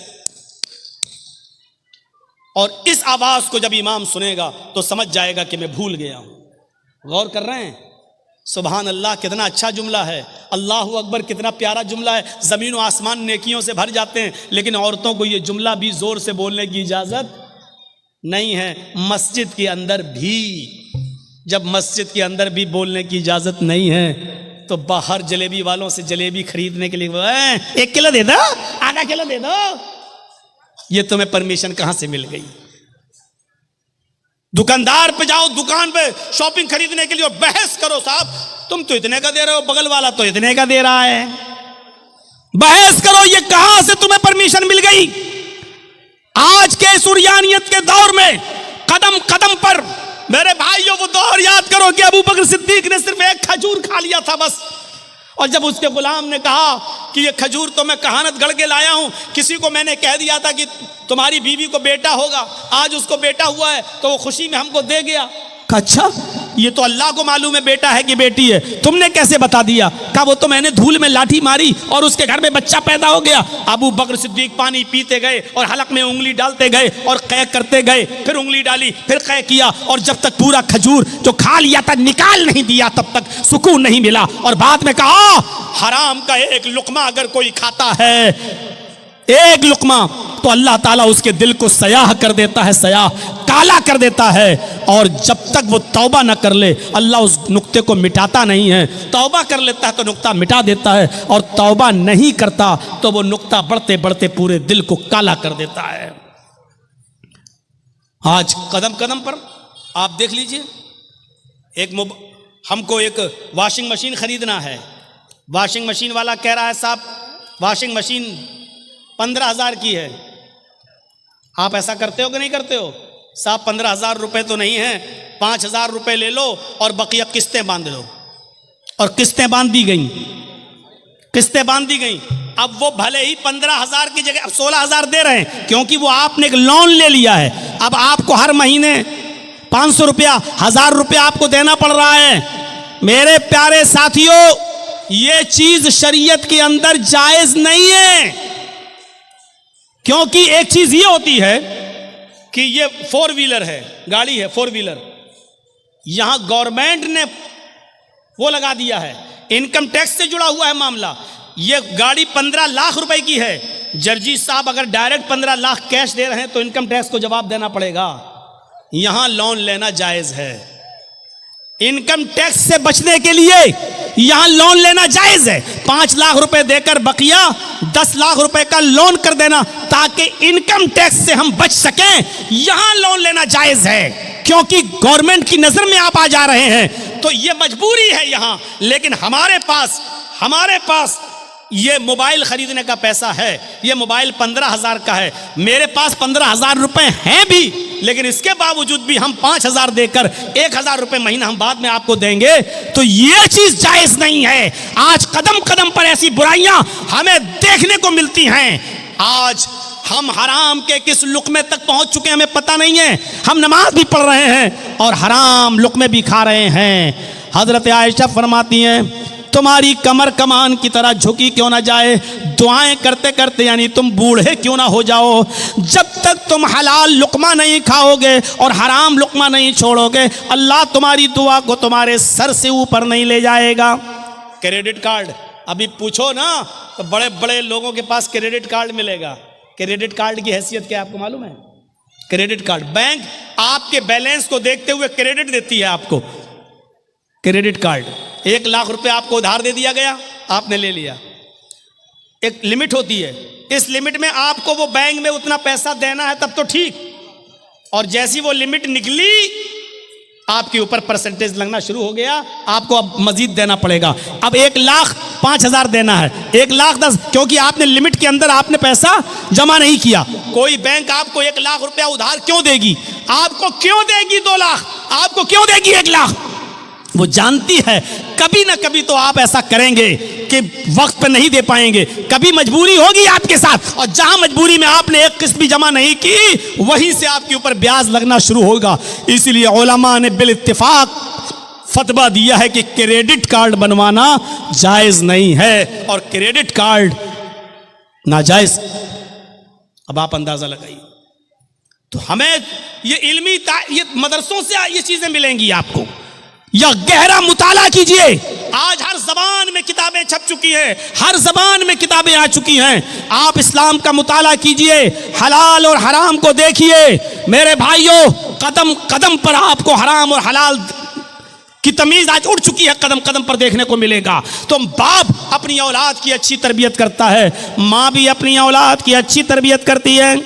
और इस आवाज को जब इमाम सुनेगा तो समझ जाएगा कि मैं भूल गया हूं। गौर कर रहे हैं? सुभान अल्लाह कितना अच्छा जुमला है, अल्लाहु अकबर कितना प्यारा जुमला है, ज़मीन व आसमान नेकियों से भर जाते हैं, लेकिन औरतों को ये जुमला भी ज़ोर से बोलने की इजाज़त नहीं है। मस्जिद के अंदर भी, जब मस्जिद के अंदर भी बोलने की इजाज़त नहीं है, तो बाहर जलेबी वालों से जलेबी खरीदने के लिए 1 किलो दे दो, आधा किलो दे दो, ये तुम्हें परमिशन कहाँ से मिल गई? दुकानदार पे जाओ, दुकान पे शॉपिंग खरीदने के लिए, और बहस करो, साहब तुम तो इतने का दे रहे हो, बगल वाला तो इतने का दे रहा है, बहस करो, ये कहां से तुम्हें परमिशन मिल गई? आज के सुरयानियत के दौर में कदम कदम पर मेरे भाइयों वो दौर याद करो कि अबू बकर सिद्दीक ने सिर्फ 1 खजूर खा लिया था बस, और जब उसके गुलाम ने कहा कि ये खजूर तो मैं कहानत गढ़ के लाया हूं, किसी को मैंने कह दिया था कि तुम्हारी बीवी को बेटा होगा, आज उसको बेटा हुआ है, तो वो खुशी में हमको दे गया। अच्छा, ये तो अल्लाह को मालूम है बेटा है कि बेटी है, तुमने कैसे बता दिया? कहा वो तो मैंने धूल में लाठी मारी और उसके घर में बच्चा पैदा हो गया। अबू बकर सिद्दीक पानी पीते गए और हलक में उंगली डालते गए और कै करते गए, फिर उंगली डाली, फिर कै किया, और जब तक पूरा खजूर जो खा लिया था निकाल नहीं दिया तब तक सुकून नहीं मिला। और बाद में कहा हराम का 1 लुकमा अगर कोई खाता है, 1 लुकमा, तो अल्लाह ताला उसके दिल को सयाह कर देता है, सयाह काला कर देता है, और जब तक वो तौबा न कर ले अल्लाह उस नुक्ते को मिटाता नहीं है। तौबा कर लेता है तो नुक्ता मिटा देता है, और तौबा नहीं करता तो वो नुक्ता बढ़ते बढ़ते पूरे दिल को काला कर देता है। आज कदम कदम पर आप देख लीजिए, हमको एक वॉशिंग मशीन खरीदना है, वॉशिंग मशीन वाला कह रहा है साहब वॉशिंग मशीन 15,000 की है। आप ऐसा करते हो कि नहीं करते हो? साहब 15,000 रुपए तो नहीं है, 5,000 रुपए ले लो और बकिया किस्तें बांध लो। और किस्तें बांध दी गई, किस्तें बांध दी गई। अब वो भले ही 15,000 की जगह अब 16,000 दे रहे हैं, क्योंकि वो आपने एक लोन ले लिया है। अब आपको हर महीने 500 रुपया, 1,000 रुपया आपको देना पड़ रहा है। मेरे प्यारे साथियों, ये चीज शरीयत के अंदर जायज नहीं है, क्योंकि एक चीज ये होती है कि ये 4 व्हीलर है, गाड़ी है 4 व्हीलर, यहां गवर्नमेंट ने वो लगा दिया है, इनकम टैक्स से जुड़ा हुआ है मामला। ये गाड़ी 15 लाख रुपए की है, जर्जी साहब अगर डायरेक्ट 15 लाख कैश दे रहे हैं तो इनकम टैक्स को जवाब देना पड़ेगा। यहां लोन लेना जायज है, इनकम टैक्स से बचने के लिए यहां लोन लेना जायज है। 5 लाख रुपए देकर बकिया 10 लाख रुपए का लोन कर देना ताकि इनकम टैक्स से हम बच सकें, यहां लोन लेना जायज है। क्योंकि गवर्नमेंट की नजर में आप आ जा रहे हैं तो यह मजबूरी है यहां। लेकिन हमारे पास ये मोबाइल खरीदने का पैसा है, ये मोबाइल 15,000 का है, मेरे पास 15,000 रुपए हैं भी, लेकिन इसके बावजूद भी हम 5,000 देकर 1,000 रुपए महीना हम बाद में आपको देंगे, तो ये चीज जायज नहीं है। आज कदम कदम पर ऐसी बुराइयां हमें देखने को मिलती हैं। आज हम हराम के किस लुक़मे तक पहुंच चुके हैं हमें पता नहीं है। हम नमाज भी पढ़ रहे हैं और हराम लुक़मे भी खा रहे हैं। हजरत आयशा फरमाती हैं, तुम्हारी कमर कमान की तरह झुकी क्यों ना जाए, दुआएं करते करते यानी तुम बूढ़े क्यों ना हो जाओ, जब तक तुम हलाल लुक़मा नहीं खाओगे और हराम लुक़मा नहीं छोड़ोगे, अल्लाह तुम्हारी दुआ को तुम्हारे सर से ऊपर नहीं ले जाएगा। क्रेडिट कार्ड अभी पूछो ना तो बड़े बड़े लोगों के पास क्रेडिट कार्ड मिलेगा। क्रेडिट कार्ड की हैसियत क्या है आपको मालूम है? क्रेडिट कार्ड, बैंक आपके बैलेंस को देखते हुए क्रेडिट देती है आपको। क्रेडिट कार्ड 1 लाख रुपए आपको उधार दे दिया गया, आपने ले लिया, एक लिमिट होती है, इस लिमिट में आपको वो बैंक में उतना पैसा देना है तब तो ठीक, और जैसी वो लिमिट निकली आपके ऊपर परसेंटेज लगना शुरू हो गया, आपको अब मजीद देना पड़ेगा। अब 1,05,000 देना है, 1,10,000, क्योंकि आपने लिमिट के अंदर आपने पैसा जमा नहीं किया। कोई बैंक आपको 1 लाख रुपया उधार क्यों देगी? आपको क्यों देगी 2 लाख? आपको क्यों देगी 1 लाख? वो जानती है कभी ना कभी तो आप ऐसा करेंगे कि वक्त पे नहीं दे पाएंगे, कभी मजबूरी होगी आपके साथ, और जहां मजबूरी में आपने एक किस्त भी जमा नहीं की वहीं से आपके ऊपर ब्याज लगना शुरू होगा। इसीलिए उलमा ने बिल इत्तिफाक फतवा दिया है कि क्रेडिट कार्ड बनवाना जायज नहीं है और क्रेडिट कार्ड नाजायज। अब आप अंदाजा लगाइए, तो हमें ये मदरसों से ये चीजें मिलेंगी आपको, या गहरा मुताला कीजिए। आज हर जबान में किताबें छप चुकी हैं, हर जबान में किताबें आ चुकी हैं। आप इस्लाम का मुताला कीजिए, हलाल और हराम को देखिए। मेरे भाइयों, कदम कदम पर आपको हराम और हलाल की तमीज आज उड़ चुकी है, कदम कदम पर देखने को मिलेगा। तो बाप अपनी औलाद की अच्छी तरबियत करता है, माँ भी अपनी औलाद की अच्छी तरबियत करती है।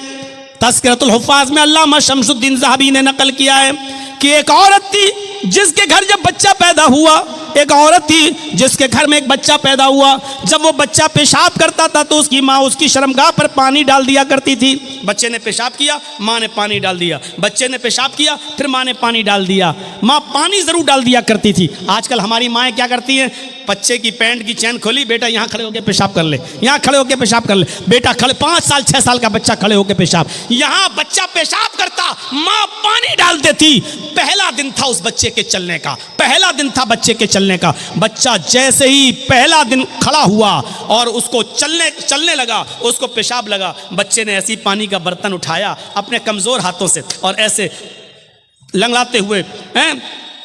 तज़किरतुल हुफ़्फ़ाज़ में अल्लामा शम्सुद्दीन ज़हाबी ने नकल किया है कि एक औरत थी जिसके घर जब बच्चा पैदा हुआ, एक औरत थी जिसके घर में एक बच्चा पैदा हुआ। जब वो बच्चा पेशाब करता था तो उसकी माँ उसकी शर्मगाह पर पानी डाल दिया करती थी। बच्चे ने पेशाब किया, माँ ने पानी डाल दिया, बच्चे ने पेशाब किया, फिर माँ ने पानी डाल दिया। माँ पानी जरूर डाल दिया करती थी। आजकल हमारी माएँ क्या करती हैं? बच्चे की पैंट की चैन खोली, बेटा यहाँ खड़े होकर पेशाब कर ले, यहाँ खड़े होकर पेशाब कर ले, बेटा खड़े, 5 साल 6 साल का बच्चा खड़े होकर पेशाब, यहाँ बच्चा पेशाब करता, माँ पानी डाल देती। पहला दिन था उस बच्चे के चलने का, पहला दिन था बच्चे के चलने का। बच्चा जैसे ही पहला दिन खड़ा हुआ और उसको चलने लगा, उसको पेशाब लगा, बच्चे ने ऐसी पानी का बर्तन उठाया अपने कमजोर हाथों से और ऐसे लंगड़ाते हुए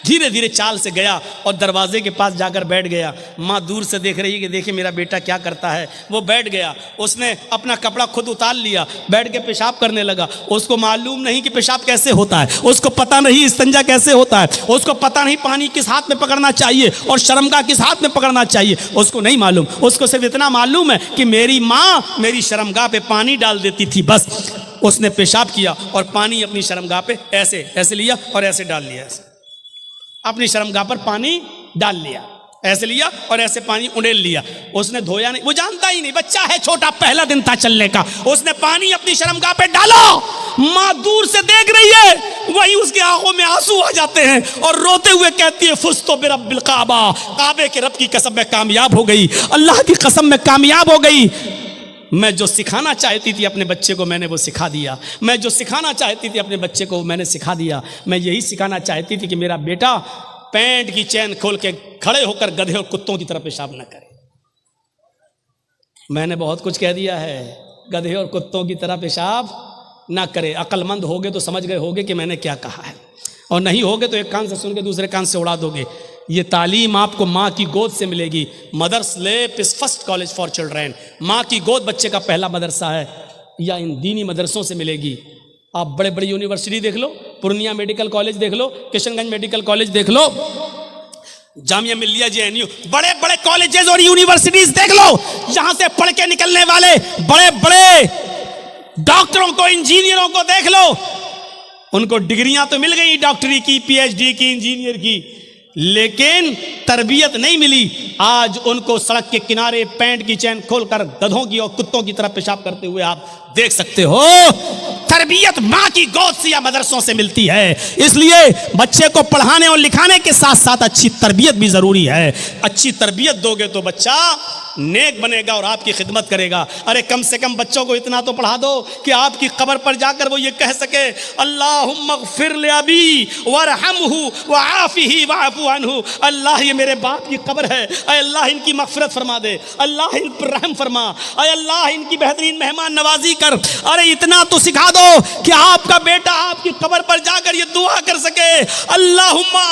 धीरे धीरे चाल से गया और दरवाजे के पास जाकर बैठ गया। माँ दूर से देख रही है कि देखिए मेरा बेटा क्या करता है। वो बैठ गया, उसने अपना कपड़ा खुद उतार लिया, बैठ के पेशाब करने लगा। उसको मालूम नहीं कि पेशाब कैसे होता है, उसको पता नहीं इस्तिंजा कैसे होता है, उसको पता नहीं पानी किस हाथ में पकड़ना चाहिए और शर्मगाह किस हाथ में पकड़ना चाहिए, उसको नहीं मालूम। उसको सिर्फ इतना मालूम है कि मेरी माँ मेरी शर्मगाह पे पानी डाल देती थी, बस। उसने पेशाब किया और पानी अपनी शर्मगाह पे ऐसे ऐसे लिया और ऐसे डाल लिया, ऐसे अपनी शर्मगाह पर पानी डाल लिया, ऐसे लिया और ऐसे पानी उड़ेल लिया। उसने धोया नहीं, वो जानता ही नहीं, बच्चा है छोटा, पहला दिन था चलने का। उसने पानी अपनी शर्मगाह पे डाला माँ दूर से देख रही है, वही उसकी आंखों में आंसू आ जाते हैं और रोते हुए कहती है फुस्तो बिरब्बिल काबा, काबे के रब की कसम में कामयाब हो गई, अल्लाह की कसम में कामयाब हो गई। मैं जो सिखाना चाहती थी अपने बच्चे को मैंने वो सिखा दिया, मैं जो सिखाना चाहती थी अपने बच्चे को मैंने सिखा दिया। मैं यही सिखाना चाहती थी कि मेरा बेटा पैंट की चैन खोल के खड़े होकर गधे और कुत्तों की तरह पेशाब न करे। मैंने बहुत कुछ कह दिया है, गधे और कुत्तों की तरह पेशाब ना करे। अक्लमंद होगे तो समझ गए होगे कि मैंने क्या कहा है, और नहीं होगे तो एक कान से सुन के दूसरे कान से उड़ा दोगे। ये तालीम आपको माँ की गोद से मिलेगी। मदर्स लेप is first college for children. माँ की गोद बच्चे का पहला मदरसा है, या इन दीनी मदरसों से मिलेगी। आप बड़े बड़े यूनिवर्सिटी देख लो, पूर्णिया मेडिकल कॉलेज देख लो, किशनगंज मेडिकल कॉलेज देख लो, जामिया मिल्लिया JNU, बड़े बड़े कॉलेजेस और यूनिवर्सिटीज देख लो। यहां से पढ़ के निकलने वाले बड़े बड़े डॉक्टरों को, इंजीनियरों को देख लो। उनको डिग्रियां तो मिल गई, डॉक्टरी की, PhD की, इंजीनियर की, लेकिन तरबियत नहीं मिली। आज उनको सड़क के किनारे पैंट की चैन खोलकर गधों की और कुत्तों की तरह पेशाब करते हुए आप देख सकते हो। तरबियत माँ की गोद से या मदरसों से मिलती है। इसलिए बच्चे को पढ़ाने और लिखाने के साथ साथ अच्छी तरबियत भी जरूरी है। अच्छी तरबियत दोगे तो बच्चा नेक बनेगा और आपकी खिदमत करेगा। अरे कम से कम बच्चों को इतना तो पढ़ा दो कि आपकी कब्र पर जाकर वो ये कह सके, अल्लाहुम्मा ग़फ़िर ले अबी वरहमहु वआफ़िही वअफ़ु अन्हु। अल्लाह ये मेरे बाप की कब्र है, अय अल्लाह इनकी मग़फ़िरत फरमा दे, अल्लाह इन पर रहम फरमा, अय अल्लाह इनकी बेहतरीन मेहमान नवाजी कर। अरे इतना तो सिखा दो कि आपका बेटा आपकी कब्र पर जाकर ये दुआ कर सके, अल्लाहुम्मा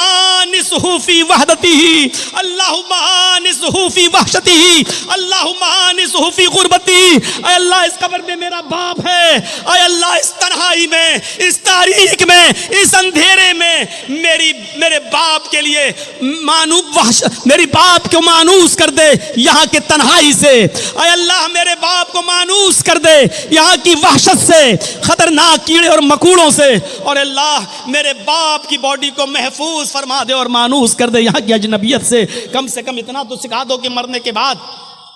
आनिसहु फ़ी वहदतिही, अल्लाहुम्मा आनिसहु फ़ी वहशतिही, अल्लाहुम्मा आनिसहु फ़ी ग़ुरबती। अल्लाह इस कब्र में मेरा बाप है, अय अल्लाह इस तन्हाई में, इस तारीक में, इस अंधेरे में मेरे बाप के लिए मेरी बाप को मानूस कर दे यहाँ के तन्हाई से। अय अल्लाह मेरे बाप को मानूस कर दे यहाँ की वहशत से, खतरनाक कीड़े और मकोड़ों से। और अल्लाह मेरे बाप की बॉडी को महफूज फरमा दे और मानूस कर दे यहाँ की अजनबियत से। कम से कम इतना तो सिखा दो कि मरने के बाद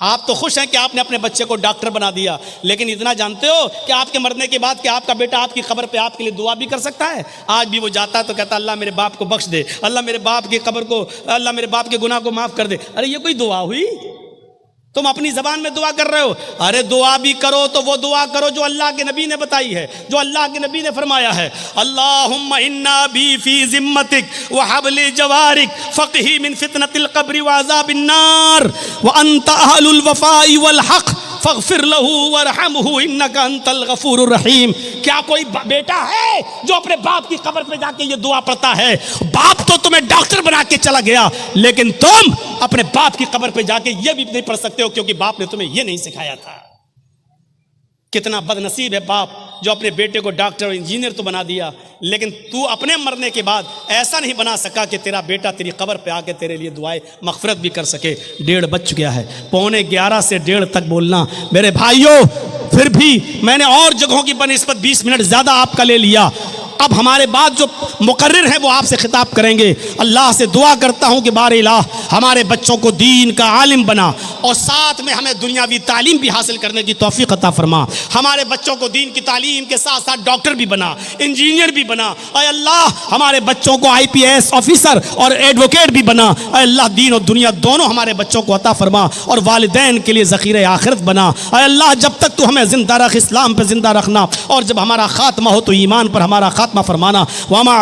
आप तो खुश हैं कि आपने अपने बच्चे को डॉक्टर बना दिया, लेकिन इतना जानते हो कि आपके मरने के बाद कि आपका बेटा आपकी कब्र पे आपके लिए दुआ भी कर सकता है। आज भी वो जाता है तो कहता अल्लाह मेरे बाप को बख्श दे, अल्लाह मेरे बाप की कब्र को, अल्लाह मेरे बाप के गुनाह को माफ कर दे। अरे ये कोई दुआ हुई? तुम अपनी जबान में दुआ कर रहे हो। अरे दुआ भी करो तो वो दुआ करो जो अल्लाह के नबी ने बताई है, जो अल्लाह के नबी ने फरमाया है, अल्लाहुम्मा इन्ना बी फी जिम्मतिक व हबली जवारिक फक़ही मिन फितनतिल क़ब्रि व अज़ाबिन नार व अंत अहलुल वफ़ाई वल हक़ फ़ग़फ़िर लहू वरहमहू इन्नका अंतल गफ़ूरुर रहीम। क्या कोई बेटा है जो अपने बाप की कब्र पे जाके ये दुआ पढ़ता है? बाप तो तुम्हें डॉक्टर बना के चला गया, लेकिन तुम अपने बाप की कब्र पे जाके ये भी नहीं पढ़ सकते हो क्योंकि बाप ने तुम्हें ये नहीं सिखाया था। कितना बदनसीब है बाप जो अपने बेटे को डॉक्टर और इंजीनियर तो बना दिया, लेकिन तू अपने मरने के बाद ऐसा नहीं बना सका कि तेरा बेटा तेरी कब्र पे आके तेरे लिए दुआएं मग़फ़िरत भी कर सके। 1:30 बज चुका है, 11:45 से 1:30 तक बोलना। मेरे भाइयों, फिर भी मैंने और जगहों की बनिस्बत 20 मिनट ज़्यादा आपका ले लिया। अब हमारे बाद जो मुकर्रिर हैं वो आपसे खिताब करेंगे। अल्लाह से दुआ करता हूँ कि बारे इलाह हमारे बच्चों को दीन का आलिम बना और साथ में हमें दुनियावी तालीम भी हासिल करने की तौफीक अता फरमा। हमारे बच्चों को दीन की तालीम के साथ साथ डॉक्टर भी बना, इंजीनियर भी बना। अय अल्लाह हमारे बच्चों को IPS ऑफिसर और एडवोकेट भी बना। अय अल्लाह दीन और दुनिया दोनों हमारे बच्चों को अता फरमा और वालिदैन के लिए ज़ख़ीरे आखिरत बना। अय अल्लाह जब तक तू हमें ज़िंदा रख, इस्लाम पर ज़िंदा रखना, और जब हमारा खात्मा हो तो ईमान पर हमारा खात्मा फरमाना। वमा